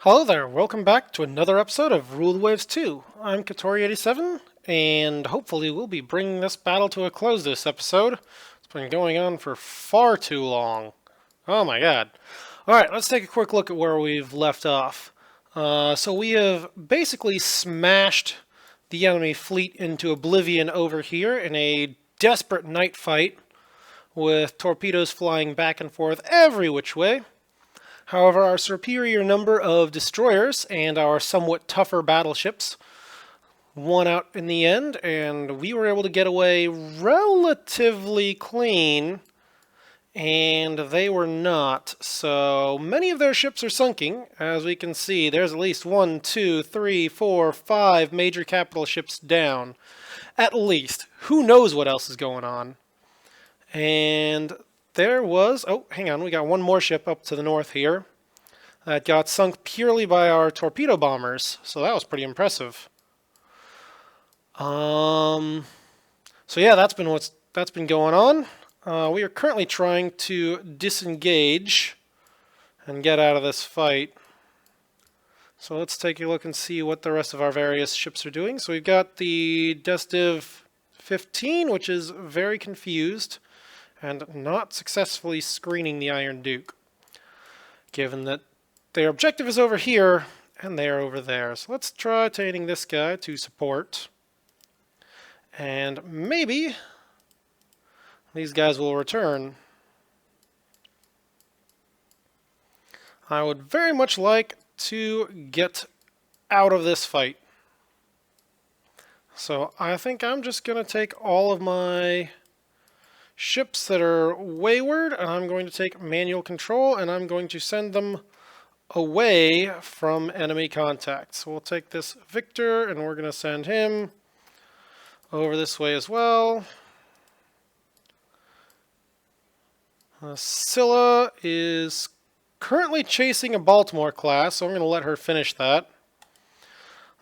Hello there, welcome back to another episode of Rule the Waves 2. I'm Katori87, and hopefully we'll be bringing this battle to a close this episode. It's been going on for far too long. Oh my god. Alright, let's take a quick look at where we've left off. So we have basically smashed the enemy fleet into oblivion over here in a desperate night fight with torpedoes flying back and forth every which way. However, our superior number of destroyers and our somewhat tougher battleships won out in the end, and we were able to get away relatively clean, and they were not. So many of their ships are sunking. As we can see, there's at least 1, 2, 3, 4, 5 major capital ships down. At least. Who knows what else is going on? And there was, oh, hang on, we got one more ship up to the north here that got sunk purely by our torpedo bombers, so that was pretty impressive. So yeah, that's been going on. We are currently trying to disengage and get out of this fight. So let's take a look and see what the rest of our various ships are doing. So we've got the Destiv 15, which is very confused and not successfully screening the Iron Duke, given that their objective is over here and they're over there. So let's try taking this guy to support, and maybe these guys will return. I would very much like to get out of this fight. So I think I'm just going to take all of my ships that are wayward, and I'm going to take manual control, and I'm going to send them away from enemy contact. So we'll take this Victor, and we're going to send him over this way as well. Scylla is currently chasing a Baltimore class, so I'm going to let her finish that.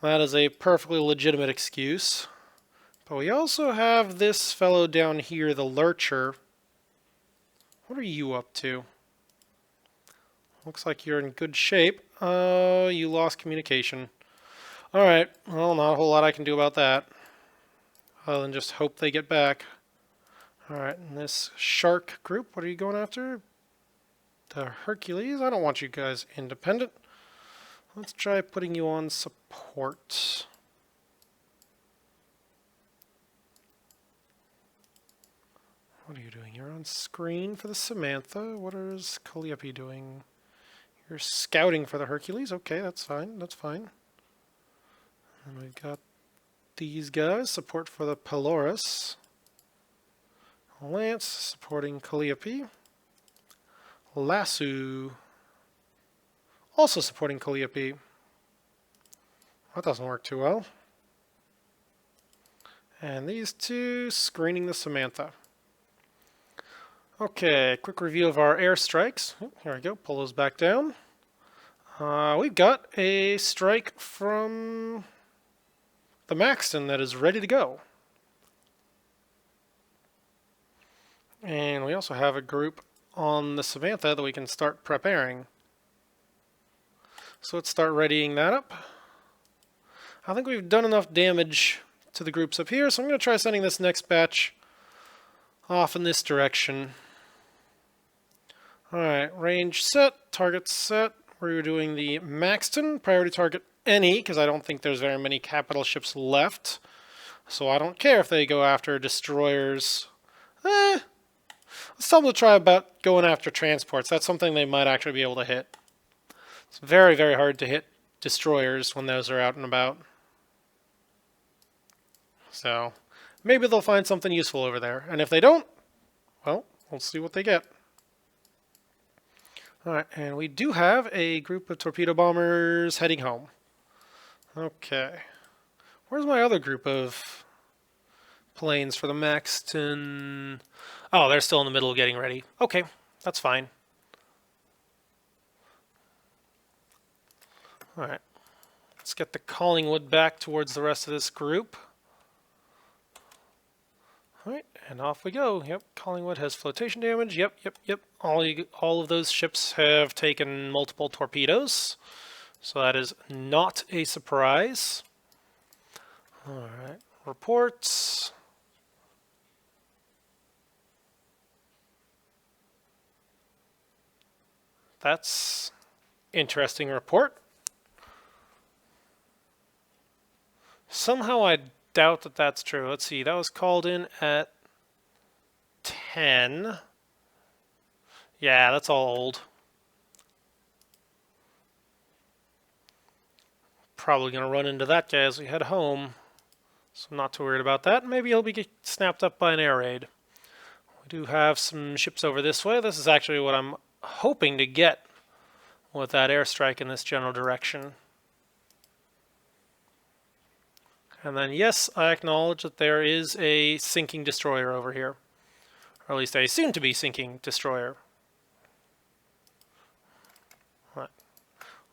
That is a perfectly legitimate excuse. But we also have this fellow down here, the Lurcher. What are you up to? Looks like you're in good shape. Oh, you lost communication. Alright, well, not a whole lot I can do about that, other than just hope they get back. Alright, and this Shark group, what are you going after? The Hercules? I don't want you guys independent. Let's try putting you on support. What are you doing? You're on screen for the Samantha. What is Calliope doing? You're scouting for the Hercules. Okay, that's fine. That's fine. And we've got these guys. Support for the Pelorus. Lance supporting Calliope. Lasso also supporting Calliope. That doesn't work too well. And these two screening the Samantha. Okay, quick review of our airstrikes. Oh, here we go, pull those back down. We've got a strike from the Maxton that is ready to go. And we also have a group on the Samantha that we can start preparing. So let's start readying that up. I think we've done enough damage to the groups up here, so I'm going to try sending this next batch off in this direction. Alright, range set, target set. We're doing the Maxton, priority target any, because I don't think there's very many capital ships left. So I don't care if they go after destroyers. Let's tell them to try about going after transports. That's something they might actually be able to hit. It's very, very hard to hit destroyers when those are out and about. So maybe they'll find something useful over there. And if they don't, well, we'll see what they get. Alright, and we do have a group of torpedo bombers heading home. Okay. Where's my other group of planes for the Maxton? Oh, they're still in the middle of getting ready. Okay, that's fine. Alright. Let's get the Collingwood back towards the rest of this group. Alright, and off we go. Yep, Collingwood has flotation damage. Yep. All of those ships have taken multiple torpedoes. So that is not a surprise. Alright, reports. That's interesting report. Somehow I doubt that that's true. Let's see, that was called in at 10. Yeah, that's all old. Probably going to run into that guy as we head home. So I'm not too worried about that. Maybe he'll be snapped up by an air raid. We do have some ships over this way. This is actually what I'm hoping to get with that airstrike in this general direction. And then, yes, I acknowledge that there is a sinking destroyer over here. Or at least a soon-to-be sinking destroyer. Right.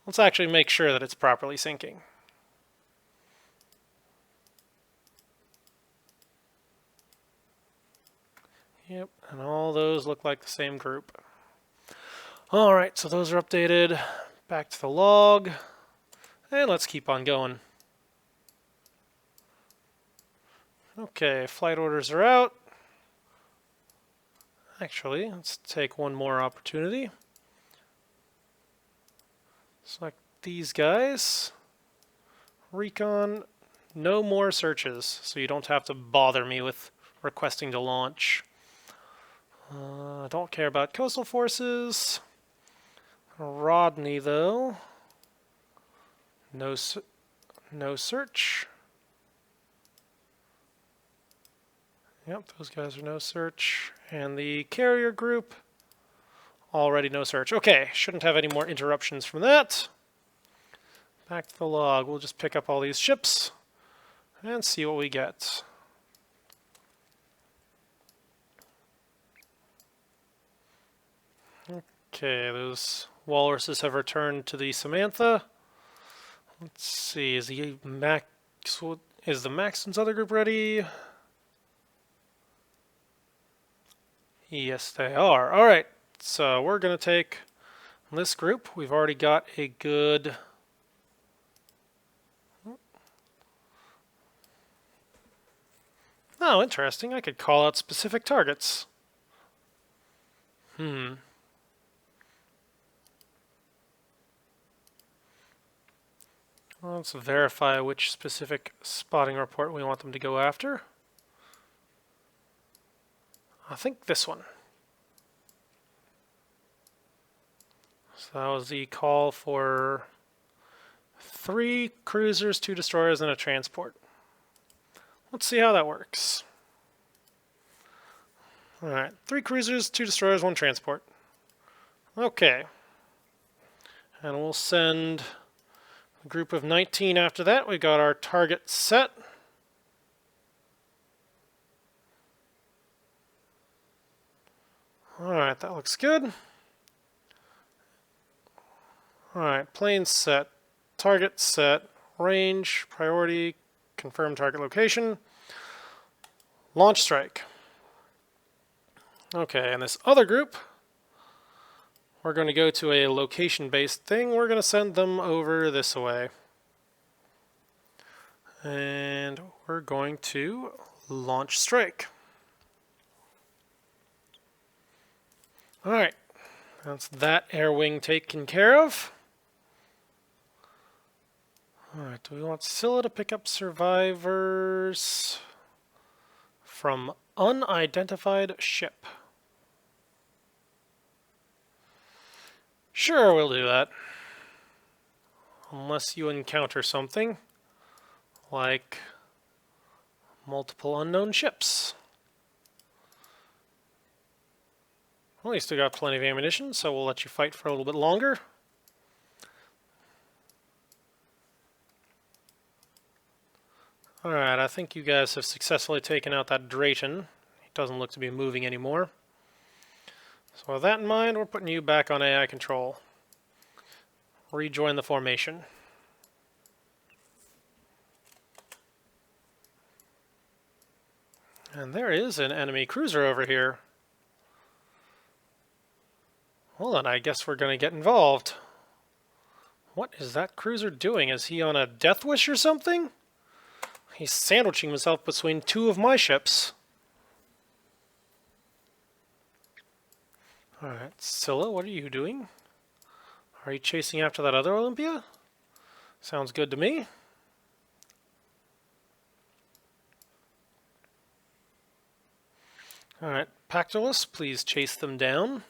Let's actually make sure that it's properly sinking. Yep, and all those look like the same group. Alright, so those are updated. Back to the log. And let's keep on going. Okay, flight orders are out. Actually, let's take one more opportunity. Select these guys. Recon, no more searches, so you don't have to bother me with requesting to launch. I don't care about coastal forces. Rodney, though. No search. Yep, those guys are no search. And the carrier group, already no search. Okay, shouldn't have any more interruptions from that. Back to the log. We'll just pick up all these ships and see what we get. Okay, those walruses have returned to the Samantha. Let's see, is the Maxton's other group ready? Yes, they are. Alright, so we're going to take this group. We've already got a good... Oh, interesting. I could call out specific targets. Let's verify which specific spotting report we want them to go after. I think this one. So that was the call for 3 cruisers, 2 destroyers, and a transport. Let's see how that works. Alright, 3 cruisers, 2 destroyers, 1 transport. Okay. And we'll send a group of 19 after that. We got our target set. Alright, that looks good. Alright, plane set, target set, range, priority, confirm target location, launch strike. Okay, and this other group, we're going to go to a location-based thing. We're going to send them over this way. And we're going to launch strike. Alright, that's that air wing taken care of. Alright, do we want Scylla to pick up survivors from unidentified ship? Sure, we'll do that. Unless you encounter something like multiple unknown ships. Well, you still got plenty of ammunition, so we'll let you fight for a little bit longer. Alright, I think you guys have successfully taken out that Drayton. He doesn't look to be moving anymore. So with that in mind, we're putting you back on AI control. Rejoin the formation. And there is an enemy cruiser over here. Well then, I guess we're going to get involved. What is that cruiser doing? Is he on a death wish or something? He's sandwiching himself between two of my ships. Alright, Scylla, what are you doing? Are you chasing after that other Olympia? Sounds good to me. Alright, Pactolus, please chase them down.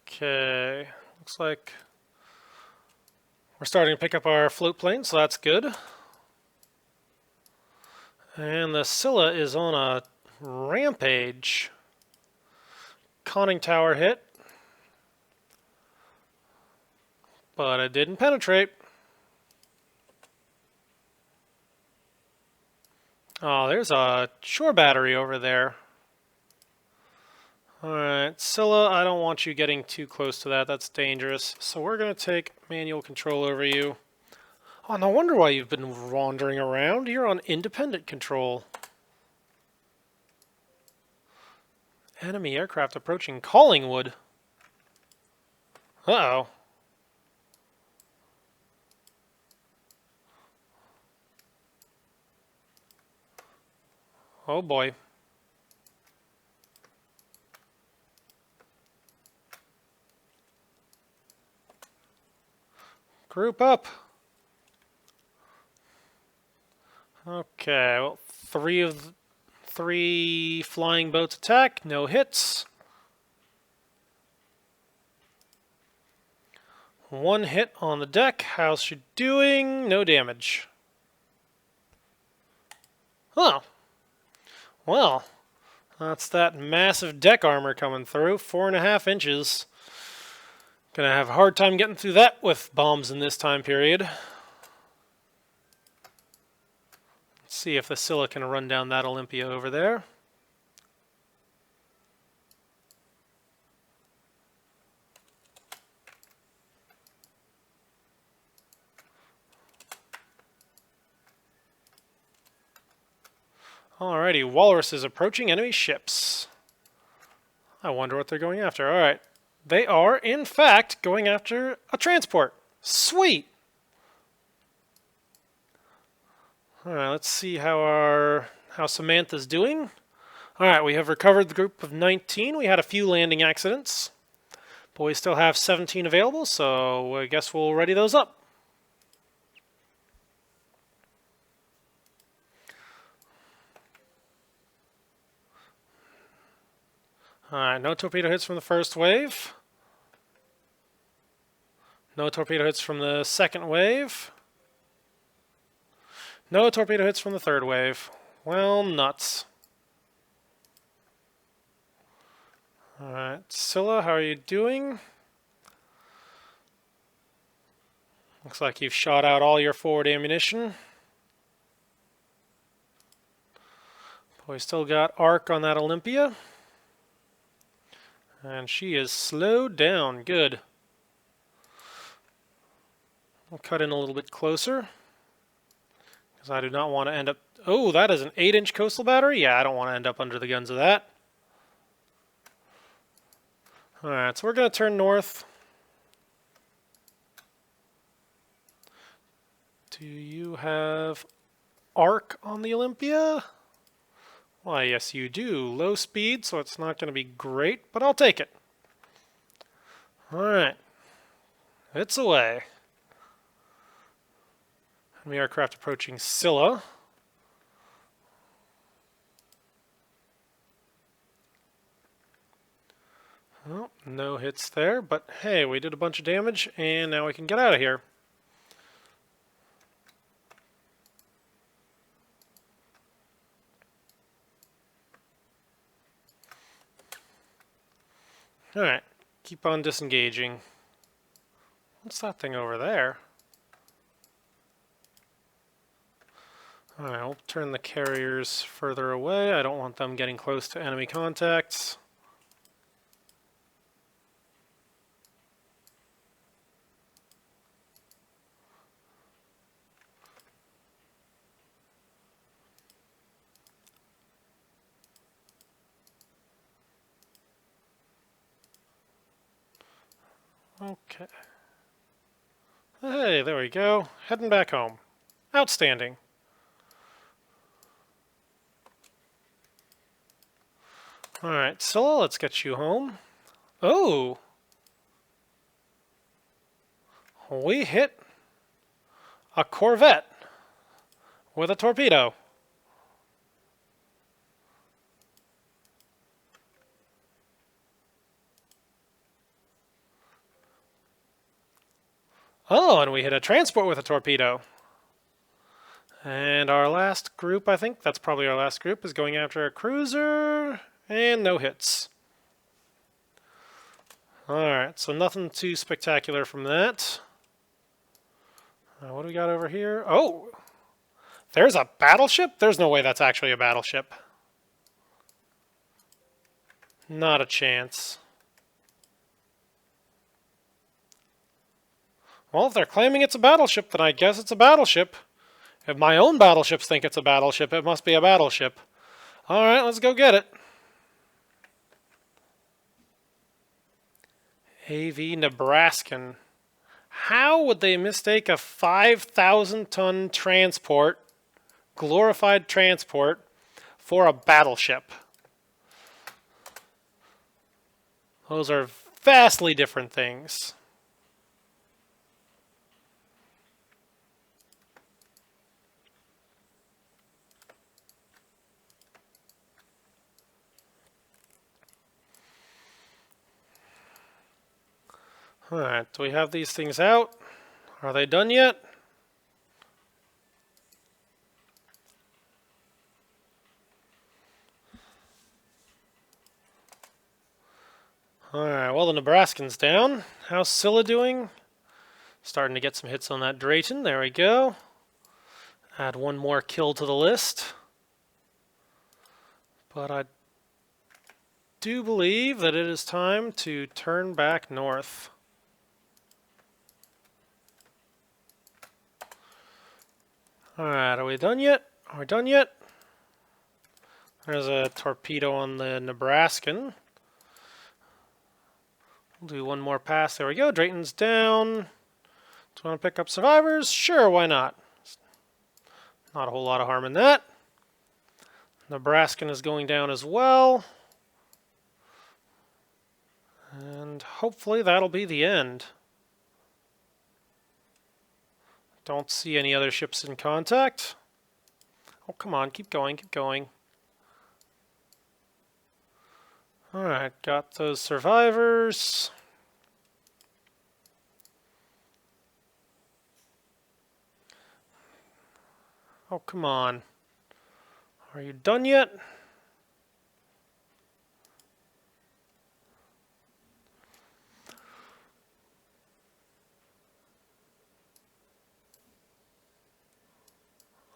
Okay, looks like we're starting to pick up our float plane, so that's good. And the Scylla is on a rampage. Conning tower hit, but it didn't penetrate. Oh, there's a shore battery over there. Alright, Scylla, I don't want you getting too close to that. That's dangerous. So we're going to take manual control over you. Oh, no wonder why you've been wandering around. You're on independent control. Enemy aircraft approaching Collingwood. Uh-oh. Oh boy. Group up. Okay, well, three flying boats attack, no hits. One hit on the deck. How's she doing? No damage. Oh. Well, that's that massive deck armor coming through. 4.5 inches. Gonna have a hard time getting through that with bombs in this time period. Let's see if the Scylla can run down that Olympia over there. Alrighty, Walrus is approaching enemy ships. I wonder what they're going after. Alright. They are, in fact, going after a transport. Sweet! Alright, let's see how Samantha's doing. Alright, we have recovered the group of 19. We had a few landing accidents. But we still have 17 available, so I guess we'll ready those up. Alright, no torpedo hits from the first wave. No torpedo hits from the second wave. No torpedo hits from the third wave. Well, nuts. Alright, Scylla, how are you doing? Looks like you've shot out all your forward ammunition. But we still got arc on that Olympia. And she is slowed down. Good. We'll cut in a little bit closer. Because I do not want to end up... Oh, that is an 8-inch coastal battery? Yeah, I don't want to end up under the guns of that. Alright, so we're going to turn north. Do you have arc on the Olympia? Why, yes you do. Low speed, so it's not going to be great, but I'll take it. Alright. It's away. Enemy aircraft approaching Scylla. Well, no hits there, but hey, we did a bunch of damage, and now we can get out of here. Alright, keep on disengaging. What's that thing over there? Alright, we'll turn the carriers further away. I don't want them getting close to enemy contacts. Okay. Hey, there we go. Heading back home. Outstanding. Alright, Scylla, let's get you home. Oh! We hit a corvette with a torpedo. Oh, and we hit a transport with a torpedo. And our last group, I think, that's probably our last group, is going after a cruiser, and no hits. Alright, so nothing too spectacular from that. What do we got over here? Oh! There's a battleship? There's no way that's actually a battleship. Not a chance. Well, if they're claiming it's a battleship, then I guess it's a battleship. If my own battleships think it's a battleship, it must be a battleship. Alright, let's go get it. AV Nebraskan. How would they mistake a 5,000-ton transport, glorified transport, for a battleship? Those are vastly different things. Alright, do we have these things out? Are they done yet? Alright, well, the Nebraskan's down. How's Scylla doing? Starting to get some hits on that Drayton. There we go. Add one more kill to the list. But I do believe that it is time to turn back north. Alright, are we done yet? Are we done yet? There's a torpedo on the Nebraskan. We'll do one more pass. There we go. Drayton's down. Do you want to pick up survivors? Sure, why not? Not a whole lot of harm in that. Nebraskan is going down as well. And hopefully that'll be the end. Don't see any other ships in contact. Oh, come on, keep going, keep going. Alright, got those survivors. Oh, come on. Are you done yet?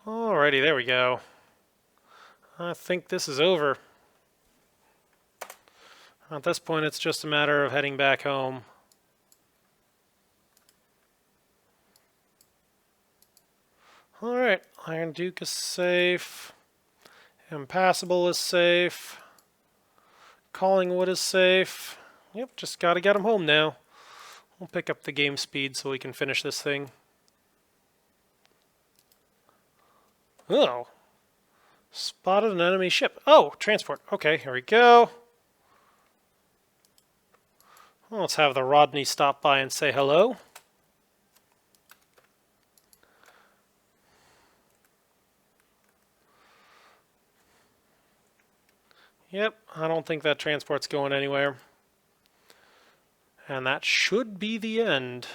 Alrighty, there we go. I think this is over. At this point, it's just a matter of heading back home. Alright, Iron Duke is safe. Impassable is safe. Collingwood is safe. Yep, just gotta get them home now. We'll pick up the game speed so we can finish this thing. Oh. Spotted an enemy ship. Oh, transport. Okay, here we go. Well, let's have the Rodney stop by and say hello. Yep, I don't think that transport's going anywhere. And that should be the end.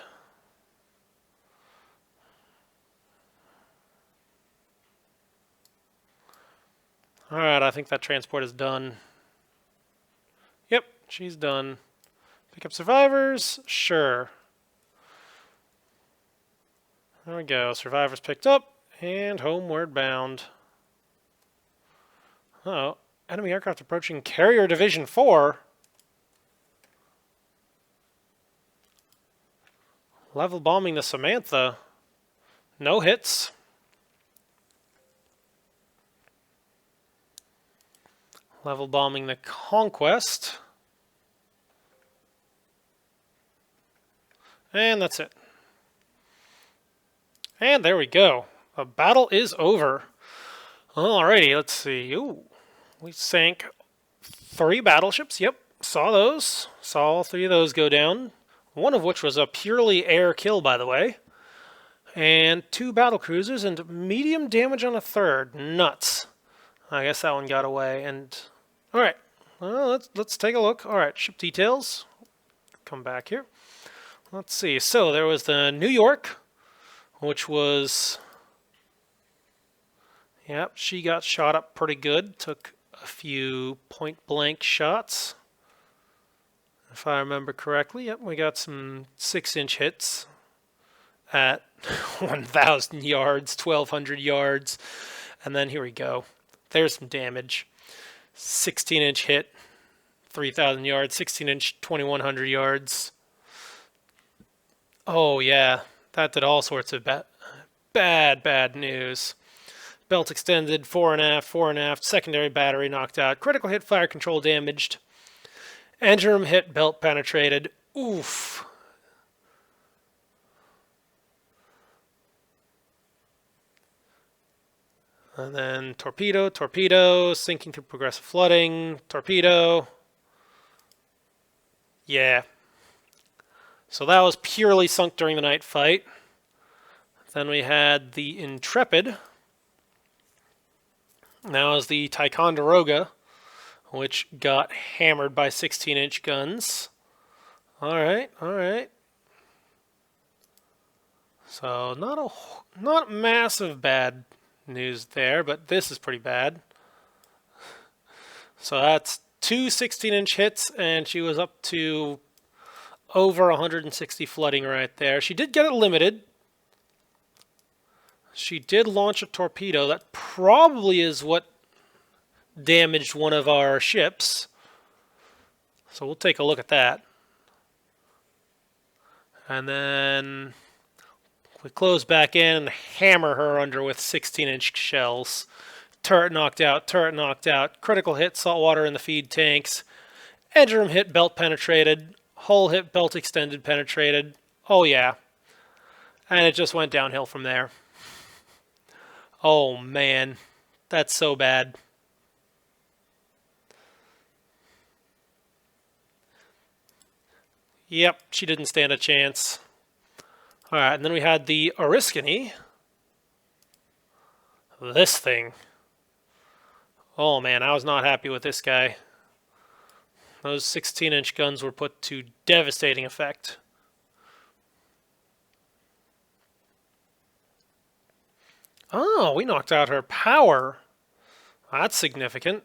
Alright, I think that transport is done. Yep, she's done. Pick up survivors? Sure. There we go. Survivors picked up and homeward bound. Uh-oh. Enemy aircraft approaching Carrier Division 4. Level bombing the Samantha. No hits. Level bombing the Conquest. And that's it. And there we go. The battle is over. Alrighty, let's see. Ooh, we sank 3 battleships. Yep, saw those. Saw all 3 of those go down. One of which was a purely air kill, by the way. And 2 battle cruisers and medium damage on a 3rd. Nuts. I guess that one got away. And alright, well, let's take a look. Alright, ship details. Come back here. Let's see. So there was the New York, which was... Yep, she got shot up pretty good. Took a few point-blank shots, if I remember correctly. Yep, we got some 6-inch hits at 1,000 yards, 1,200 yards. And then here we go. There's some damage. 16-inch hit, 3,000 yards. 16-inch, 2,100 yards. Oh, yeah. That did all sorts of bad news. Belt extended, fore and aft, secondary battery knocked out, critical hit, fire control damaged, engine room hit, belt penetrated. Oof. And then torpedo, sinking through progressive flooding, torpedo. Yeah. So that was purely sunk during the night fight. Then we had the Intrepid. Now is the Ticonderoga, which got hammered by 16-inch guns. Alright. So not massive bad news there, but this is pretty bad. So that's 2 16-inch hits, and she was up to over 160 flooding right there. She did get it limited. She did launch a torpedo. That probably is what damaged one of our ships. So we'll take a look at that. And then we close back in and hammer her under with 16-inch shells. Turret knocked out, critical hit, saltwater in the feed tanks. Engine room hit, belt penetrated. Hull hit, belt extended, penetrated. Oh yeah. And it just went downhill from there. Oh man, that's so bad. Yep, she didn't stand a chance. Alright, and then we had the Oriskany. This thing. Oh man, I was not happy with this guy. Those 16-inch guns were put to devastating effect. Oh, we knocked out her power. That's significant.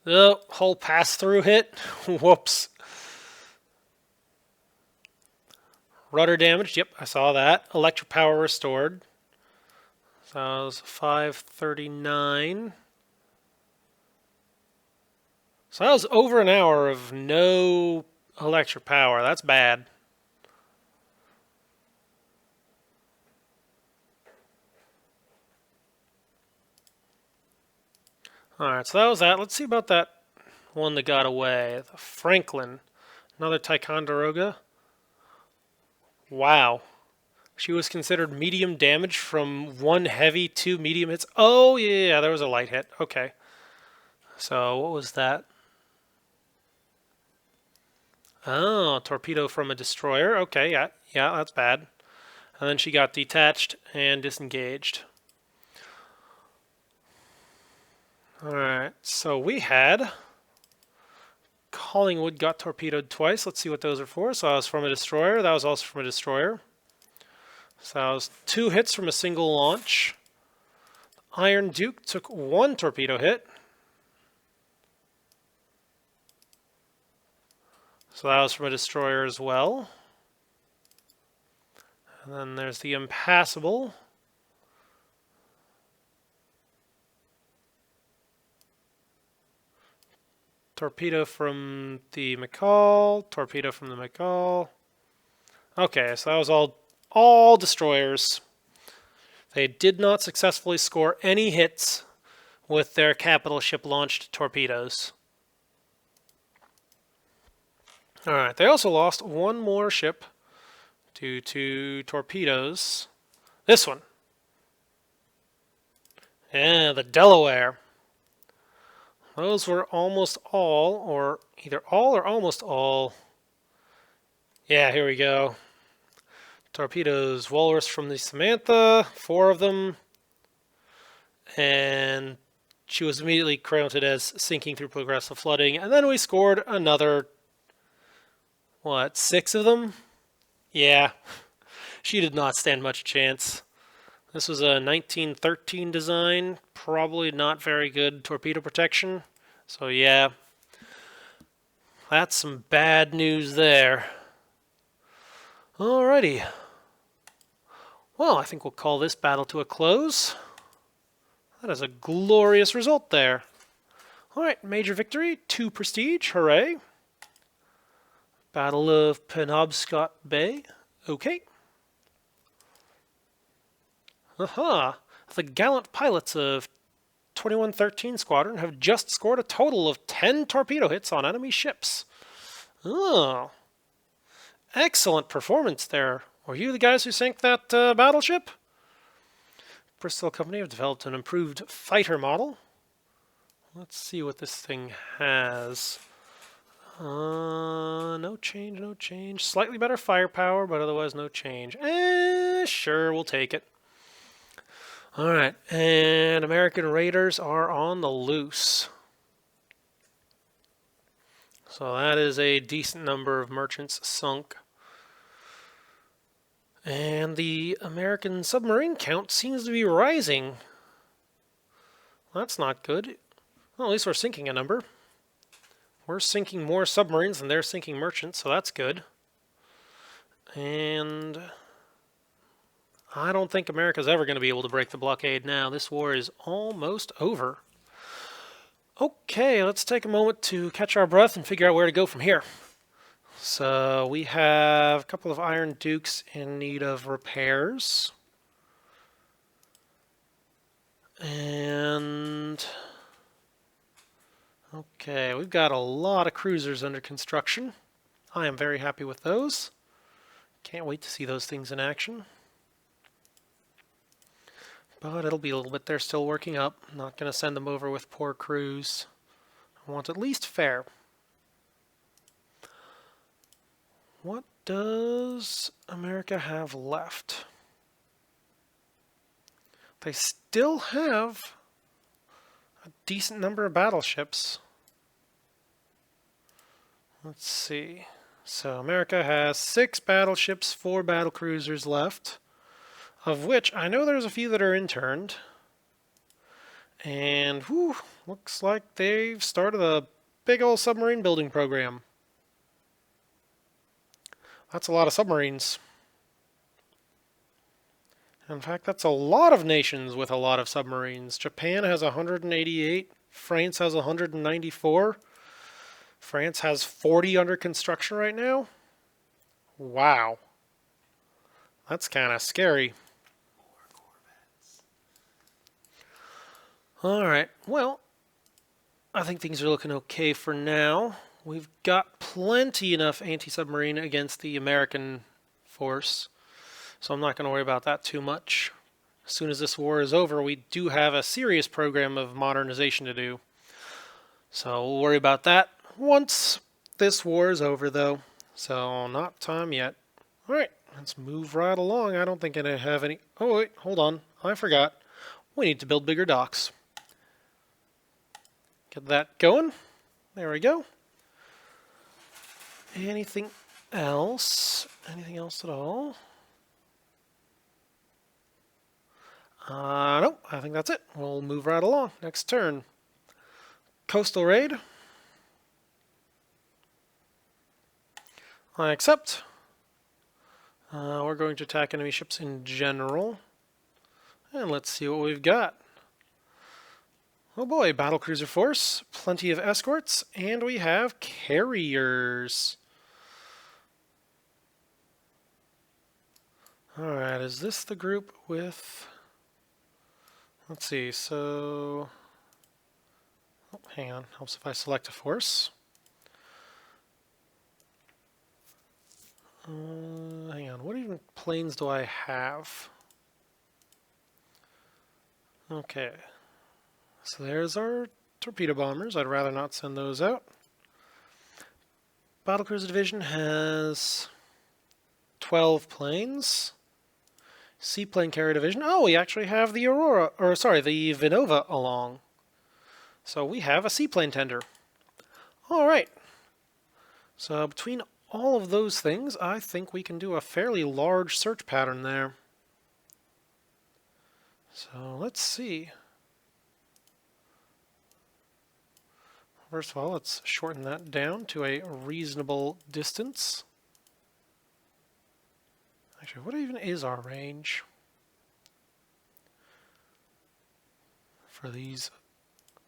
Oh, hull pass-through hit. Whoops. Rudder damaged. Yep, I saw that. Electric power restored. So that was 539. So that was over an hour of no electric power. That's bad. Alright, so that was that. Let's see about that one that got away. The Franklin. Another Ticonderoga. Wow. She was considered medium damage from 1 heavy, 2 medium hits. Oh, yeah, there was a light hit. Okay. So, what was that? Oh, torpedo from a destroyer. Okay, yeah, that's bad. And then she got detached and disengaged. Alright, so we had Collingwood got torpedoed twice. Let's see what those are for. So that was from a destroyer. That was also from a destroyer. So that was 2 hits from a single launch. Iron Duke took 1 torpedo hit. So that was from a destroyer as well. And then there's the Impassable. Torpedo from the McCall. Torpedo from the McCall. Okay, so that was all destroyers. They did not successfully score any hits with their capital ship-launched torpedoes. Alright, they also lost one more ship due to torpedoes. This one. Yeah, the Delaware. Those were almost all, or either all or almost all. Yeah, here we go. Torpedoes, Walrus from the Samantha, 4 of them. And she was immediately counted as sinking through progressive flooding. And then we scored another, 6 of them? Yeah, she did not stand much chance. This was a 1913 design, probably not very good torpedo protection. So yeah, that's some bad news there. Alrighty. Well, I think we'll call this battle to a close. That is a glorious result there. Alright, major victory, 2 prestige, hooray. Battle of Penobscot Bay, okay. Aha! The gallant pilots of 2113 Squadron have just scored a total of 10 torpedo hits on enemy ships. Oh. Excellent performance there. Were you the guys who sank that battleship? Bristol Company have developed an improved fighter model. Let's see what this thing has. No change, no change. Slightly better firepower, but otherwise no change. Sure, we'll take it. Alright, and American raiders are on the loose. So that is a decent number of merchants sunk. And the American submarine count seems to be rising. That's not good. Well, at least we're sinking a number. We're sinking more submarines than they're sinking merchants, so that's good. And I don't think America's ever going to be able to break the blockade now. This war is almost over. Okay, let's take a moment to catch our breath and figure out where to go from here. So we have a couple of Iron Dukes in need of repairs. And okay, we've got a lot of cruisers under construction. I am very happy with those. Can't wait to see those things in action. But it'll be a little bit. They're still working up. I'm not going to send them over with poor crews. I want at least fair. What does America have left? They still have a decent number of battleships. Let's see. So America has 6 battleships, 4 battlecruisers left, of which I know there's a few that are interned. And whew, looks like they've started a big old submarine building program. That's a lot of submarines. In fact, that's a lot of nations with a lot of submarines. Japan has 188. France has 194. France has 40 under construction right now. Wow. That's kind of scary. Alright, well, I think things are looking okay for now. We've got plenty enough anti-submarine against the American force, so I'm not going to worry about that too much. As soon as this war is over, we do have a serious program of modernization to do. So we'll worry about that once this war is over, though. So not time yet. Alright, let's move right along. I don't think I have any... Oh, wait, hold on. I forgot. We need to build bigger docks. Get that going. There we go. Anything else? Anything else at all? Nope, I think that's it. We'll move right along. Next turn. Coastal raid. I accept. We're going to attack enemy ships in general. And let's see what we've got. Oh boy, battlecruiser force, plenty of escorts, and we have carriers. Alright, is this the group with... Let's see, so... Oh, hang on, helps if I select a force. Hang on, what even planes do I have? Okay, so there's our torpedo bombers. I'd rather not send those out. Battlecruiser Division has 12 planes. Seaplane Carrier Division. Oh, we actually have the the Vinova along. So we have a seaplane tender. All right. So between all of those things, I think we can do a fairly large search pattern there. So let's see. First of all, let's shorten that down to a reasonable distance. Actually, what even is our range for these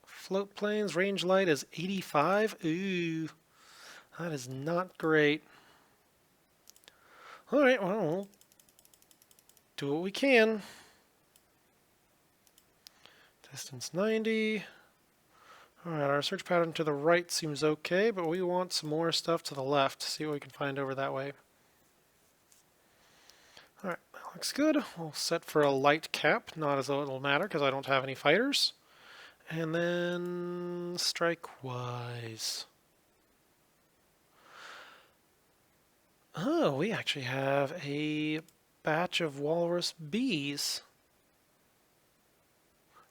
float planes? Range light is 85. Ooh, that is not great. All right, well, we'll do what we can. Distance 90. Alright, our search pattern to the right seems okay, but we want some more stuff to the left. See what we can find over that way. Alright, that looks good. We'll set for a light cap, not as though it'll matter because I don't have any fighters. And then strike-wise. Oh, we actually have a batch of walrus bees.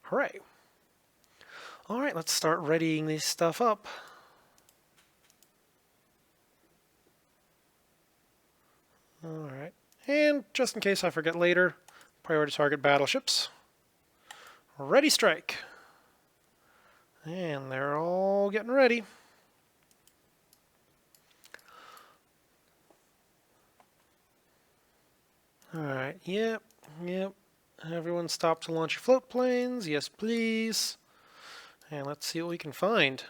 Hooray. Alright, let's start readying this stuff up. Alright, and just in case I forget later, priority target battleships. Ready strike. And they're all getting ready. Alright, yep. Everyone stop to launch your float planes. Yes, please. And let's see what we can find.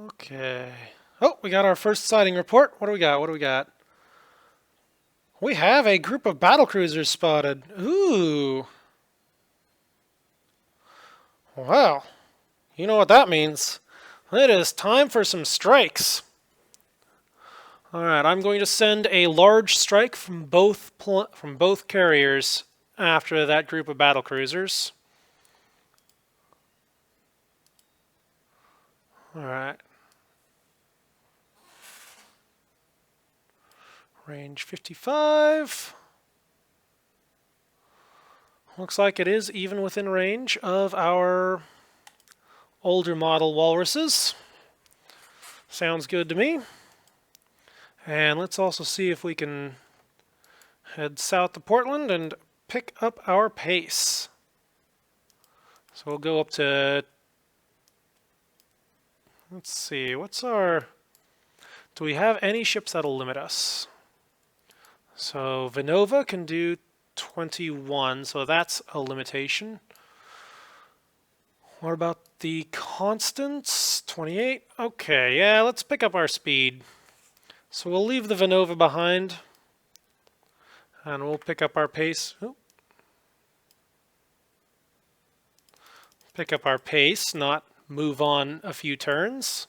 Okay. Oh, we got our first sighting report. What do we got? We have a group of battlecruisers spotted. Ooh. Wow. You know what that means. It is time for some strikes. Alright, I'm going to send a large strike from both carriers after that group of battlecruisers. Alright. Range 55. Looks like it is even within range of our older model walruses. Sounds good to me. And let's also see if we can head south to Portland and pick up our pace. So we'll go up to, let's see, what's our, do we have any ships that'll limit us? So Vinova can do 21, so that's a limitation. What about the Constants? 28? Okay, yeah, let's pick up our speed. So we'll leave the Vinova behind, and we'll pick up our pace. Ooh. Pick up our pace, not move on a few turns.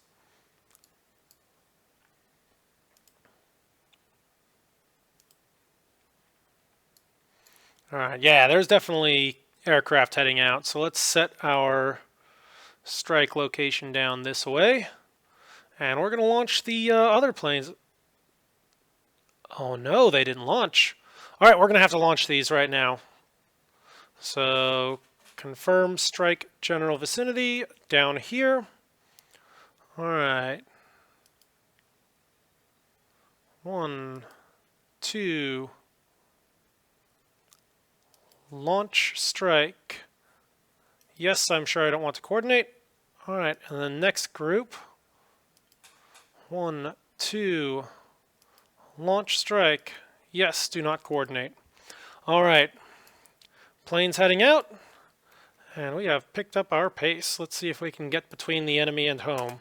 Alright, yeah, there's definitely aircraft heading out, so let's set our strike location down this way. And we're going to launch the other planes. Oh no, they didn't launch. Alright, we're going to have to launch these right now. So, confirm strike general vicinity down here. Alright. 1, 2. Launch strike. Yes, I'm sure I don't want to coordinate. Alright, and the next group. 1, 2. Launch strike. Yes, do not coordinate. Alright. Planes heading out. And we have picked up our pace. Let's see if we can get between the enemy and home.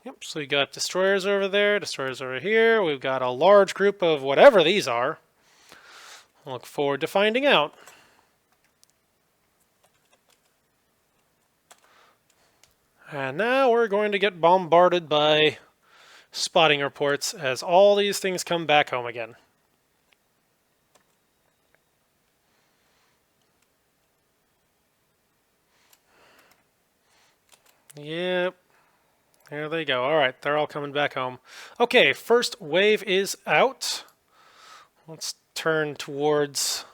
Yep, so we got destroyers over there, destroyers over here. We've got a large group of whatever these are. Look forward to finding out. And now we're going to get bombarded by spotting reports as all these things come back home again. Yep. There they go. All right, they're all coming back home. Okay, first wave is out. Let's turn towards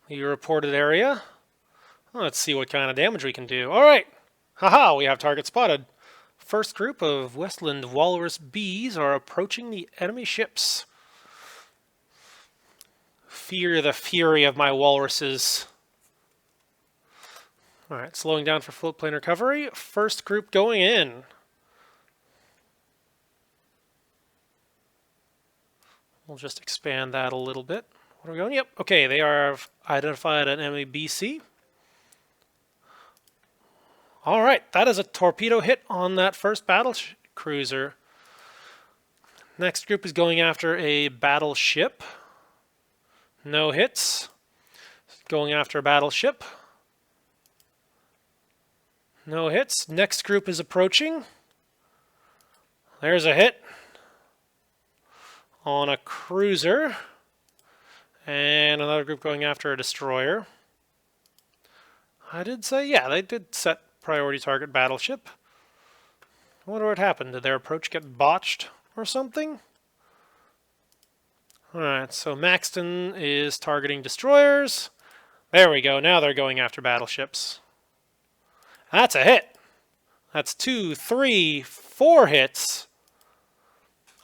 the reported area. Let's see what kind of damage we can do. All right. Haha, we have target spotted. First group of Westland Walrus Bees are approaching the enemy ships. Fear the fury of my walruses. All right, slowing down for float plane recovery. First group going in. We'll just expand that a little bit. What are we going? Yep. Okay, they are identified an enemy BC. All right, that is a torpedo hit on that first battle cruiser. Next group is going after a battleship. No hits. Going after a battleship. No hits. Next group is approaching. There's a hit on a cruiser. And another group going after a destroyer. I did say, yeah, they did set priority target battleship. I wonder what happened. Did their approach get botched or something? Alright, so Maxton is targeting destroyers. There we go. Now they're going after battleships. That's a hit. That's 2, 3, 4 hits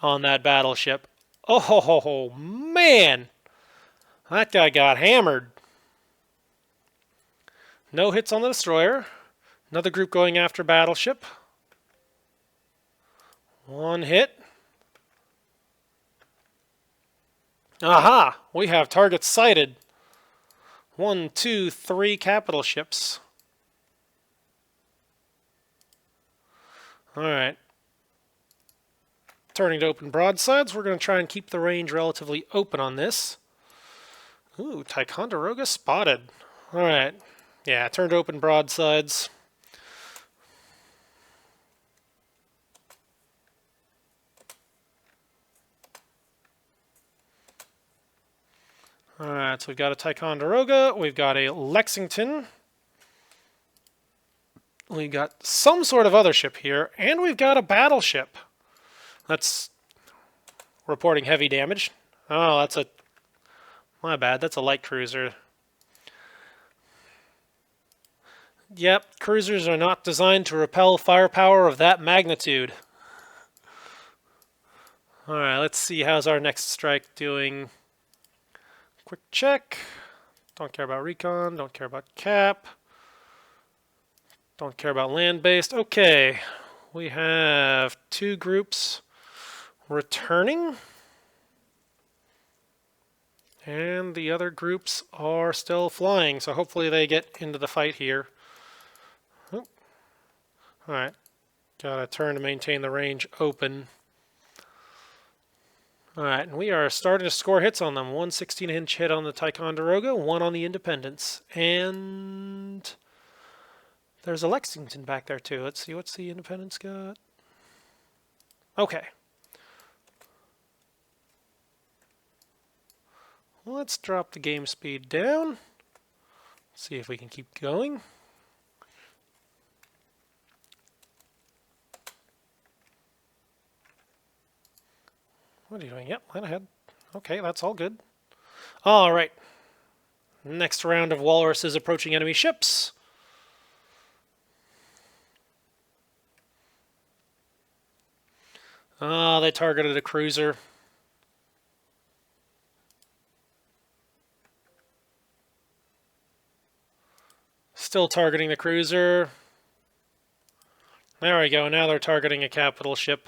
on that battleship. Oh, man. That guy got hammered. No hits on the destroyer. Another group going after battleship. One hit. Aha! We have targets sighted. 1, 2, 3 capital ships. Alright. Turning to open broadsides. We're going to try and keep the range relatively open on this. Ooh, Ticonderoga spotted. Alright. Yeah, turn to open broadsides. Alright, so we've got a Ticonderoga, we've got a Lexington, we've got some sort of other ship here, and we've got a battleship. That's reporting heavy damage. Oh, that's a... my bad, that's a light cruiser. Yep, cruisers are not designed to repel firepower of that magnitude. Alright, let's see how's our next strike doing. Quick check. Don't care about recon, don't care about cap. Don't care about land-based. Okay, we have 2 groups returning. And the other groups are still flying, so hopefully they get into the fight here. Alright, gotta turn to maintain the range open. Alright, and we are starting to score hits on them. 1 16-inch hit on the Ticonderoga, 1 on the Independence. And there's a Lexington back there too. Let's see, what's the Independence got? Okay. Let's drop the game speed down. See if we can keep going. What are you doing? Yep, line ahead. Okay, that's all good. All right. Next round of walruses approaching enemy ships. Ah, they targeted a cruiser. still targeting the cruiser. There we go, now they're targeting a capital ship.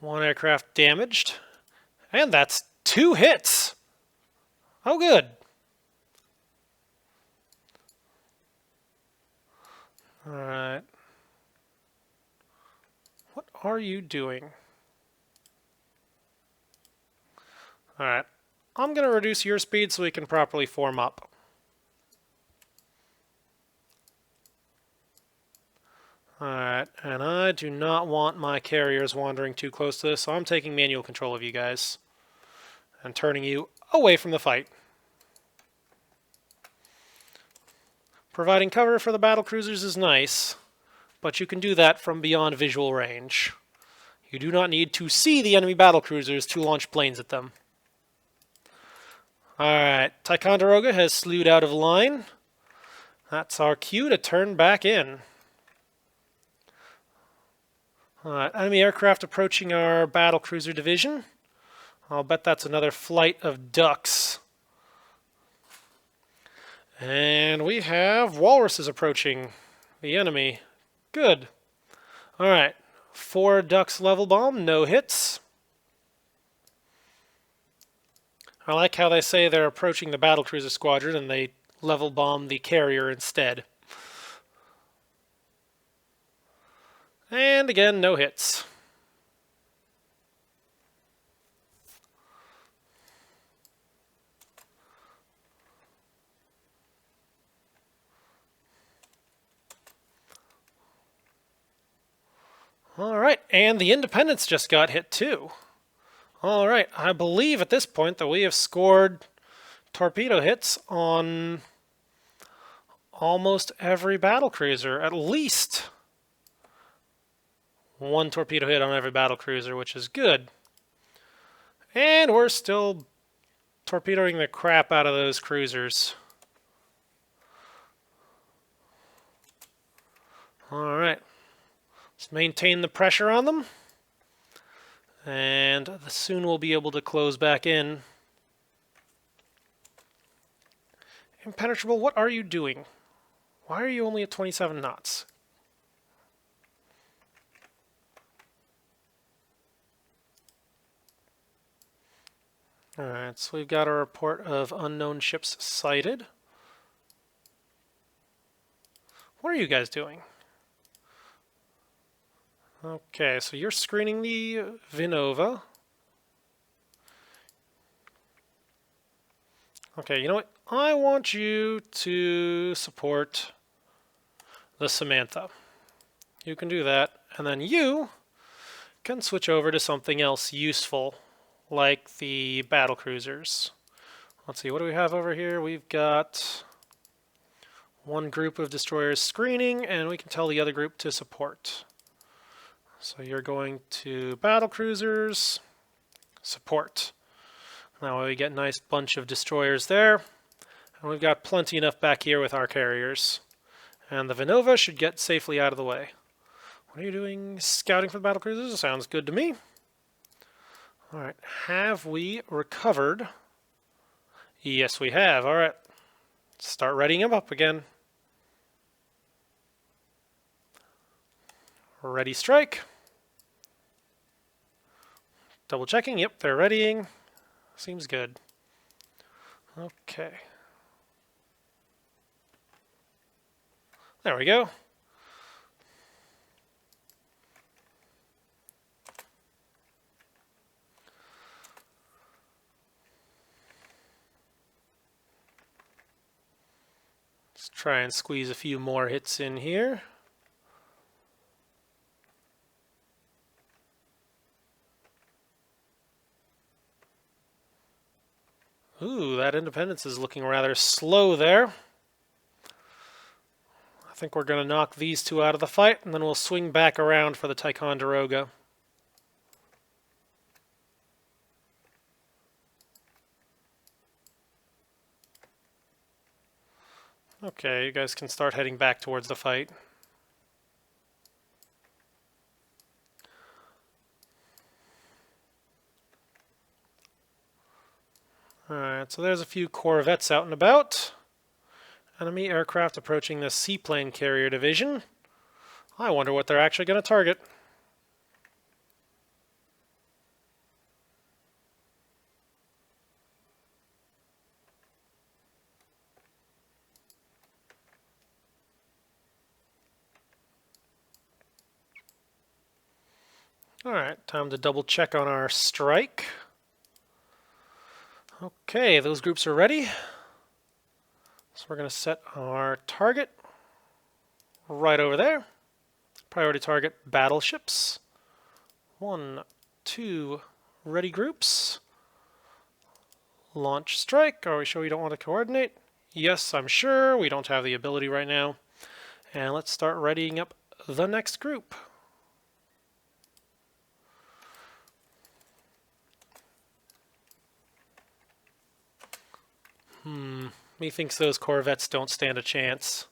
One aircraft damaged. And that's 2 hits! Oh, good. Alright. What are you doing? Alright. I'm going to reduce your speed so we can properly form up. Alright, and I do not want my carriers wandering too close to this, so I'm taking manual control of you guys. And turning you away from the fight. Providing cover for the battlecruisers is nice, but you can do that from beyond visual range. You do not need to see the enemy battlecruisers to launch planes at them. Alright, Ticonderoga has slewed out of line. That's our cue to turn back in. Enemy aircraft approaching our battlecruiser division. I'll bet that's another flight of ducks. And we have walruses approaching the enemy. Good. Alright, 4 ducks level bomb, no hits. I like how they say they're approaching the battlecruiser squadron and they level bomb the carrier instead. And again, no hits. Alright, and the Independence just got hit too. Alright, I believe at this point that we have scored torpedo hits on almost every battlecruiser. At least 1 torpedo hit on every battlecruiser, which is good. And we're still torpedoing the crap out of those cruisers. Alright. Let's maintain the pressure on them. And soon we'll be able to close back in. Impenetrable, what are you doing? Why are you only at 27 knots? Alright, so we've got a report of unknown ships sighted. What are you guys doing? Okay, so you're screening the Vinova. Okay, you know what? I want you to support the Samantha. You can do that, and then you can switch over to something else useful, like the battlecruisers. Let's see, what do we have over here? We've got 1 group of destroyers screening, and we can tell the other group to support. So you're going to battlecruisers, support. That way we get a nice bunch of destroyers there. And we've got plenty enough back here with our carriers. And the Vinova should get safely out of the way. What are you doing? Scouting for the battlecruisers? Sounds good to me. Alright, have we recovered? Yes, we have. Alright, start readying them up again. Ready strike. Double checking. Yep, they're readying. Seems good. Okay. There we go. Let's try and squeeze a few more hits in here. Ooh, that Independence is looking rather slow there. I think we're going to knock these 2 out of the fight, and then we'll swing back around for the Ticonderoga. Okay, you guys can start heading back towards the fight. Alright, so there's a few corvettes out and about. Enemy aircraft approaching the seaplane carrier division. I wonder what they're actually going to target. Alright, time to double check on our strike. Okay, those groups are ready. So we're going to set our target right over there. Priority target battleships. 1, 2, ready groups. Launch strike. Are we sure we don't want to coordinate? Yes, I'm sure. We don't have the ability right now. And let's start readying up the next group. Methinks those corvettes don't stand a chance.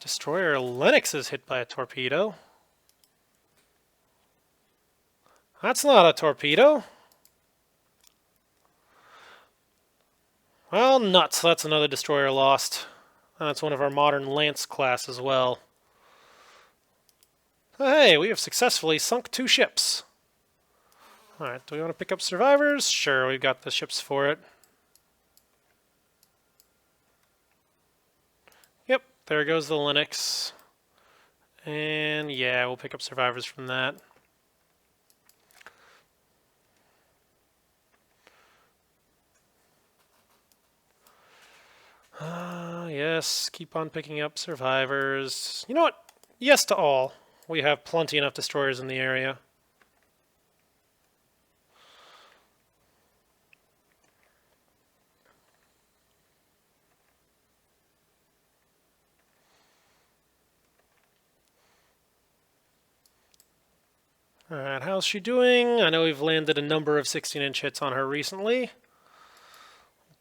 Destroyer Lennox is hit by a torpedo. That's not a torpedo. Well, nuts. That's another destroyer lost. And that's one of our modern Lance class as well. Hey, we have successfully sunk 2 ships. Alright, do we want to pick up survivors? Sure, we've got the ships for it. Yep, there goes the Lennox. And yeah, we'll pick up survivors from that. Yes, keep on picking up survivors. You know what? Yes to all. We have plenty enough destroyers in the area. Alright, how's she doing? I know we've landed a number of 16-inch hits on her recently.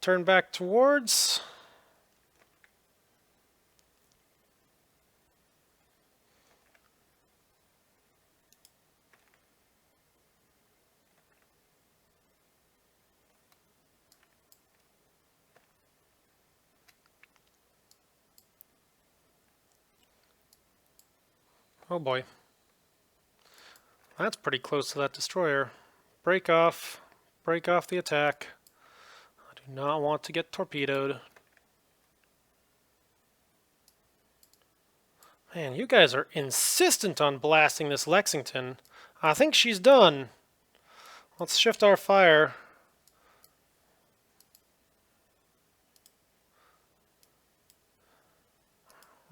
Turn back towards. Oh boy. That's pretty close to that destroyer. Break off the attack. I do not want to get torpedoed. Man, you guys are insistent on blasting this Lexington. I think she's done. Let's shift our fire.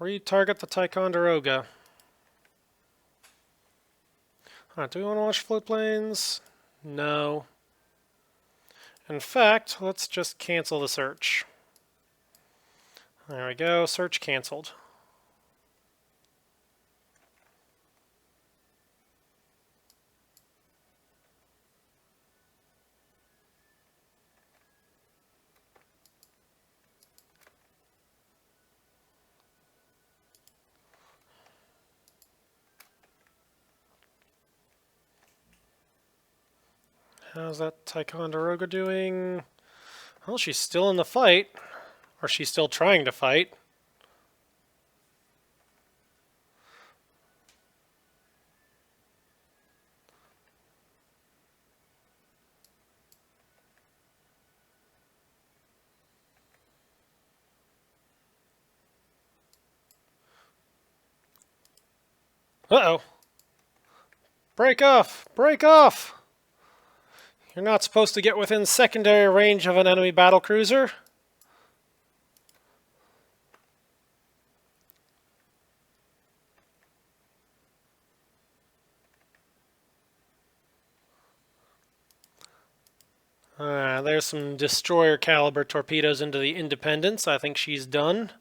Retarget the Ticonderoga. Alright, do we want to launch float planes? No. In fact, let's just cancel the search. There we go, search canceled. How's that Ticonderoga doing? Well, she's still in the fight. Or she's still trying to fight. Uh-oh. Break off! Break off! You're not supposed to get within secondary range of an enemy battlecruiser. There's some destroyer caliber torpedoes into the Independence. I think she's done.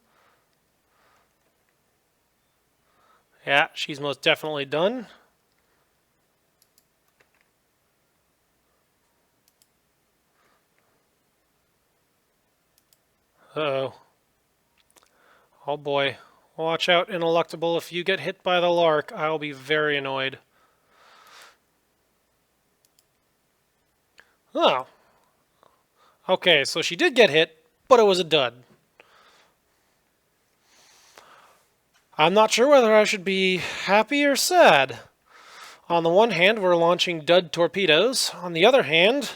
Yeah, she's most definitely done. Uh-oh. Oh boy. Watch out, Ineluctable. If you get hit by the Lark, I'll be very annoyed. Oh. Okay, so she did get hit, but it was a dud. I'm not sure whether I should be happy or sad. On the one hand, we're launching dud torpedoes. On the other hand,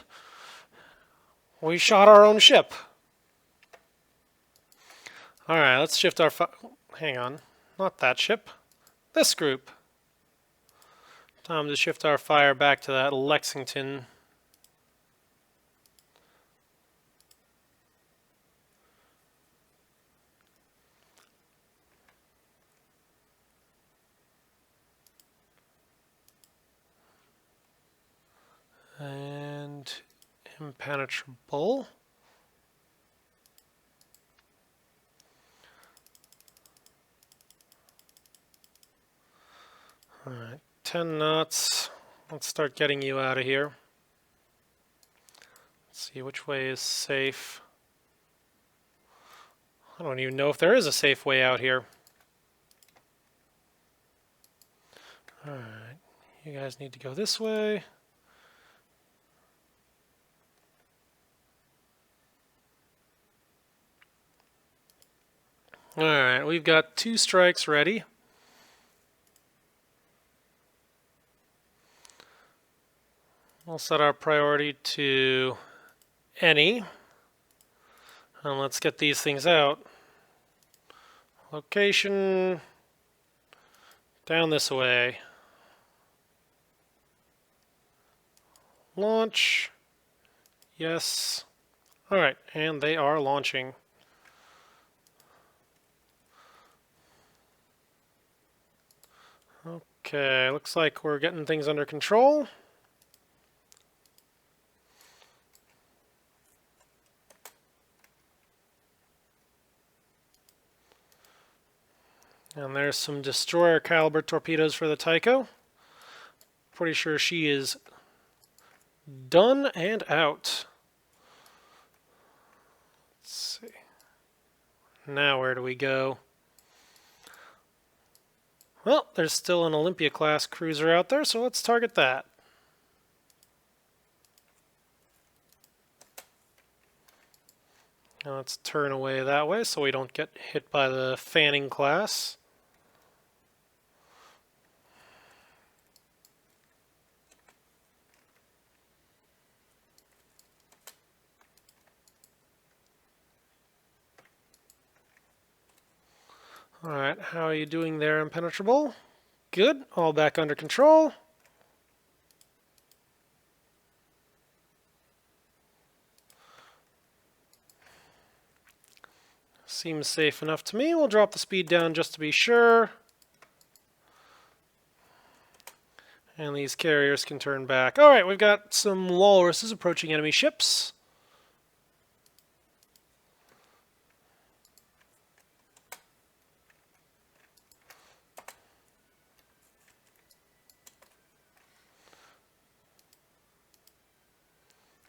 we shot our own ship. Alright, let's shift our hang on. Not that ship. This group. Time to shift our fire back to that Lexington. And impenetrable. Alright, 10 knots. Let's start getting you out of here. Let's see which way is safe. I don't even know if there is a safe way out here. Alright, you guys need to go this way. Alright, we've got 2 strikes ready. We'll set our priority to any. And let's get these things out. Location down this way. Launch. Yes. Alright, and they are launching. Okay, looks like we're getting things under control. And there's some destroyer caliber torpedoes for the Tycho. Pretty sure she is done and out. Let's see. Now where do we go? Well, there's still an Olympia-class cruiser out there, so let's target that. Now let's turn away that way so we don't get hit by the Fanning class. Alright, how are you doing there, Impenetrable? Good, all back under control. Seems safe enough to me. We'll drop the speed down just to be sure. And these carriers can turn back. Alright, we've got some walruses approaching enemy ships.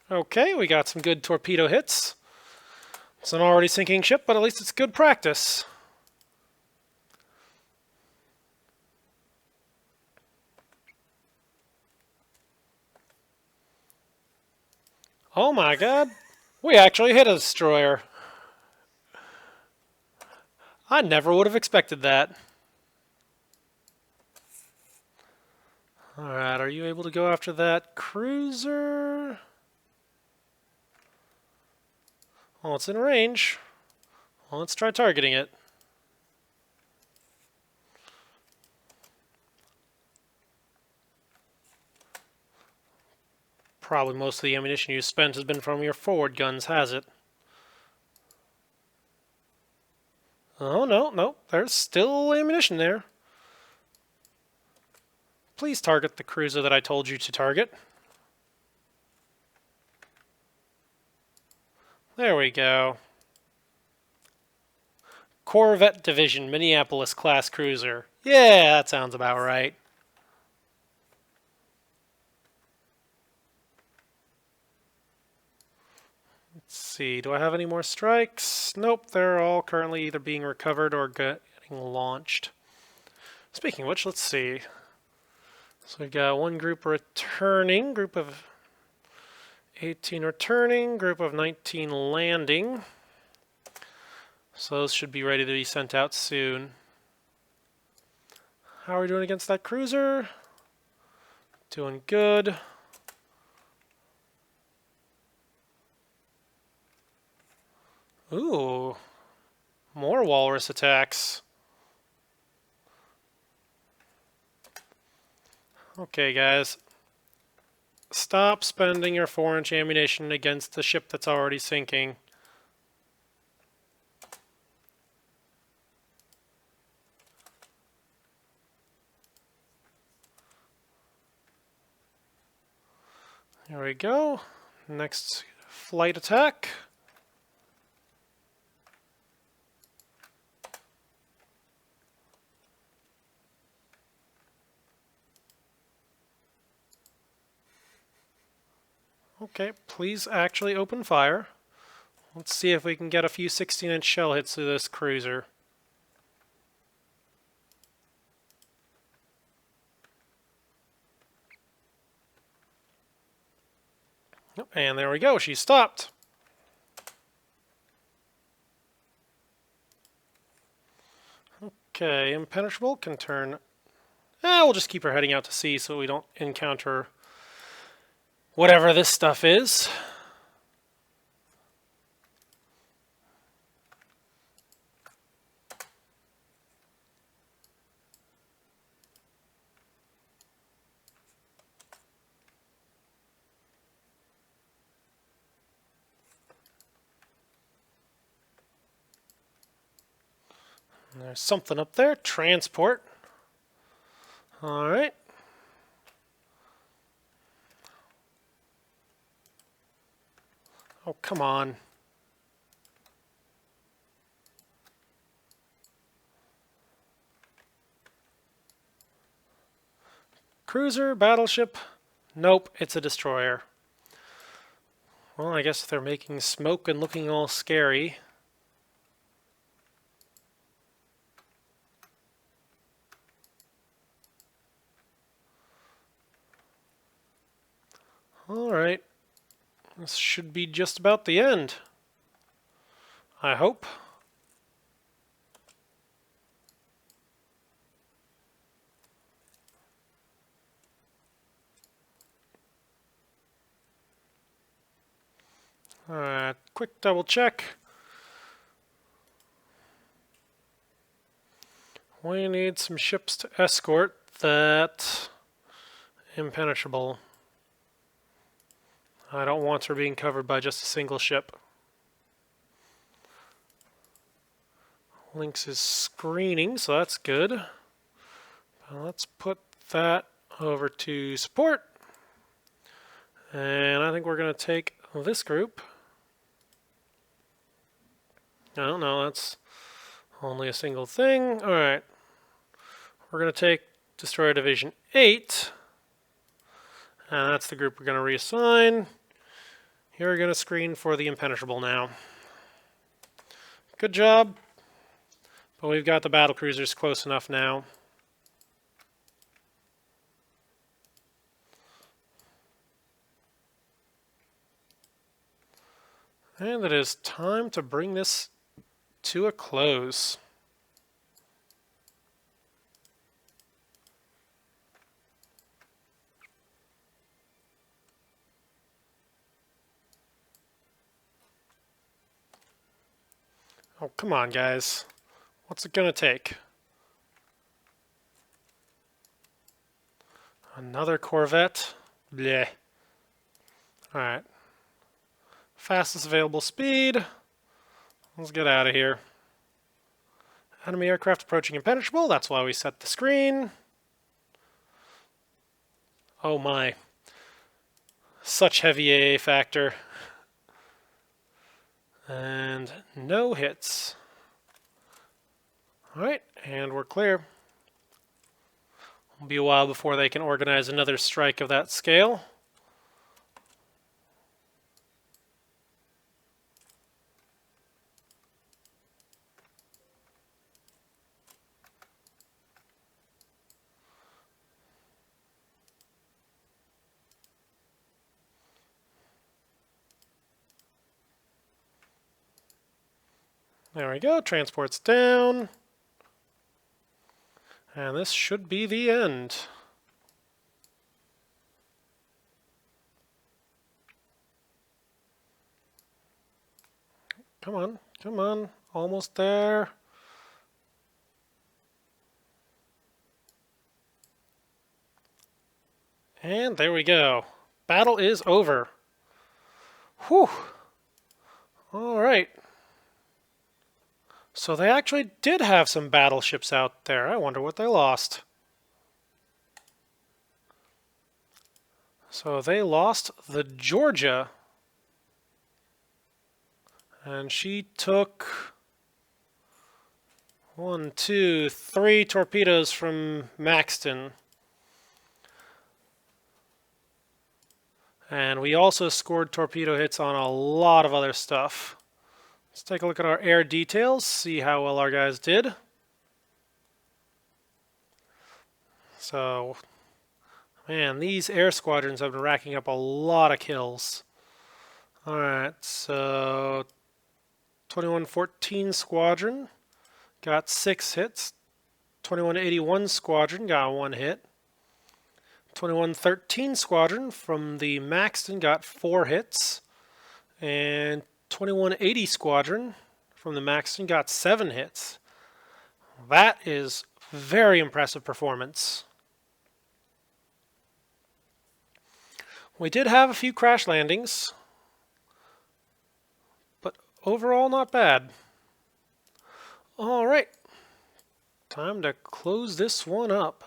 Okay, we got some good torpedo hits. It's an already sinking ship, but at least it's good practice. Oh my god, we actually hit a destroyer. I never would have expected that. Alright, are you able to go after that cruiser? Well, it's in range. Well, let's try targeting it. Probably most of the ammunition you spent has been from your forward guns, has it? Oh, no, there's still ammunition there. Please target the cruiser that I told you to target. There we go. Corvette Division, Minneapolis class cruiser. Yeah, that sounds about right. Let's see, do I have any more strikes? Nope, they're all currently either being recovered or getting launched. Speaking of which, let's see. So we've got one group returning, group of 18 returning, group of 19 landing. So those should be ready to be sent out soon. How are we doing against that cruiser? Doing good. Ooh, more walrus attacks. Okay, guys. Stop spending your 4-inch ammunition against the ship that's already sinking. There we go. Next flight attack. Okay, please actually open fire. Let's see if we can get a few 16-inch shell hits through this cruiser. And there we go, she stopped. Okay, impenetrable can turn... we'll just keep her heading out to sea so we don't encounter whatever this stuff is. There's something up there. Transport. Alright. Oh, come on. Cruiser, battleship. Nope, it's a destroyer. Well, I guess they're making smoke and looking all scary. Alright. This should be just about the end. I hope. Alright, quick double check. We need some ships to escort that impenetrable. I don't want her being covered by just a single ship. Lynx is screening, so that's good. Let's put that over to support. And I think we're going to take this group. Oh, no, that's only a single thing. Alright. We're going to take Destroyer Division 8. And that's the group we're going to reassign. Here we're going to screen for the impenetrable now. Good job. But we've got the battle cruisers close enough now. And it is time to bring this to a close. Oh, come on, guys. What's it gonna take? Another Corvette? Bleh. Alright. Fastest available speed. Let's get out of here. Enemy aircraft approaching impenetrable. That's why we set the screen. Oh my. Such heavy AA factor. And no hits. Alright, and we're clear. It'll be a while before they can organize another strike of that scale. There we go, transport's down. And this should be the end. Come on, come on, almost there. And there we go. Battle is over. Whew. All right. So they actually did have some battleships out there. I wonder what they lost. So they lost the Georgia. And she took 1, 2, 3 torpedoes from Maxton. And we also scored torpedo hits on a lot of other stuff. Let's take a look at our air details, see how well our guys did. So, man, these air squadrons have been racking up a lot of kills. Alright, so 2114 Squadron got 6 hits. 2181 Squadron got 1 hit. 2113 Squadron from the Maxton got 4 hits. And 2180 Squadron from the Maxton got 7 hits. That is very impressive performance. We did have a few crash landings, but overall not bad. Alright, time to close this one up.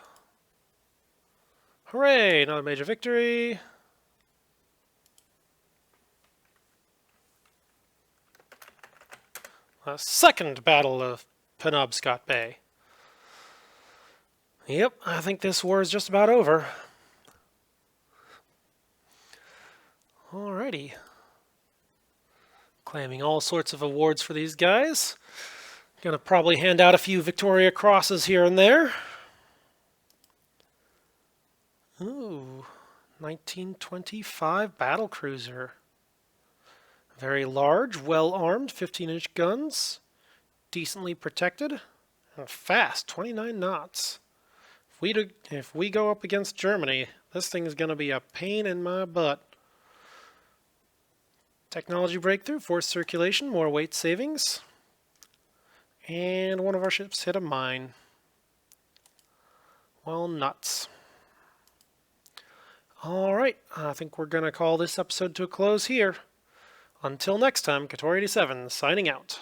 Hooray, another major victory. A second Battle of Penobscot Bay. Yep, I think this war is just about over. Alrighty. Claiming all sorts of awards for these guys. Gonna probably hand out a few Victoria Crosses here and there. Ooh, 1925 battlecruiser. Very large, well-armed, 15-inch guns, decently protected, and fast, 29 knots. If we go up against Germany, this thing is going to be a pain in my butt. Technology breakthrough, force circulation, more weight savings. And one of our ships hit a mine. Well, nuts. Alright, I think we're going to call this episode to a close here. Until next time, Katori87 signing out.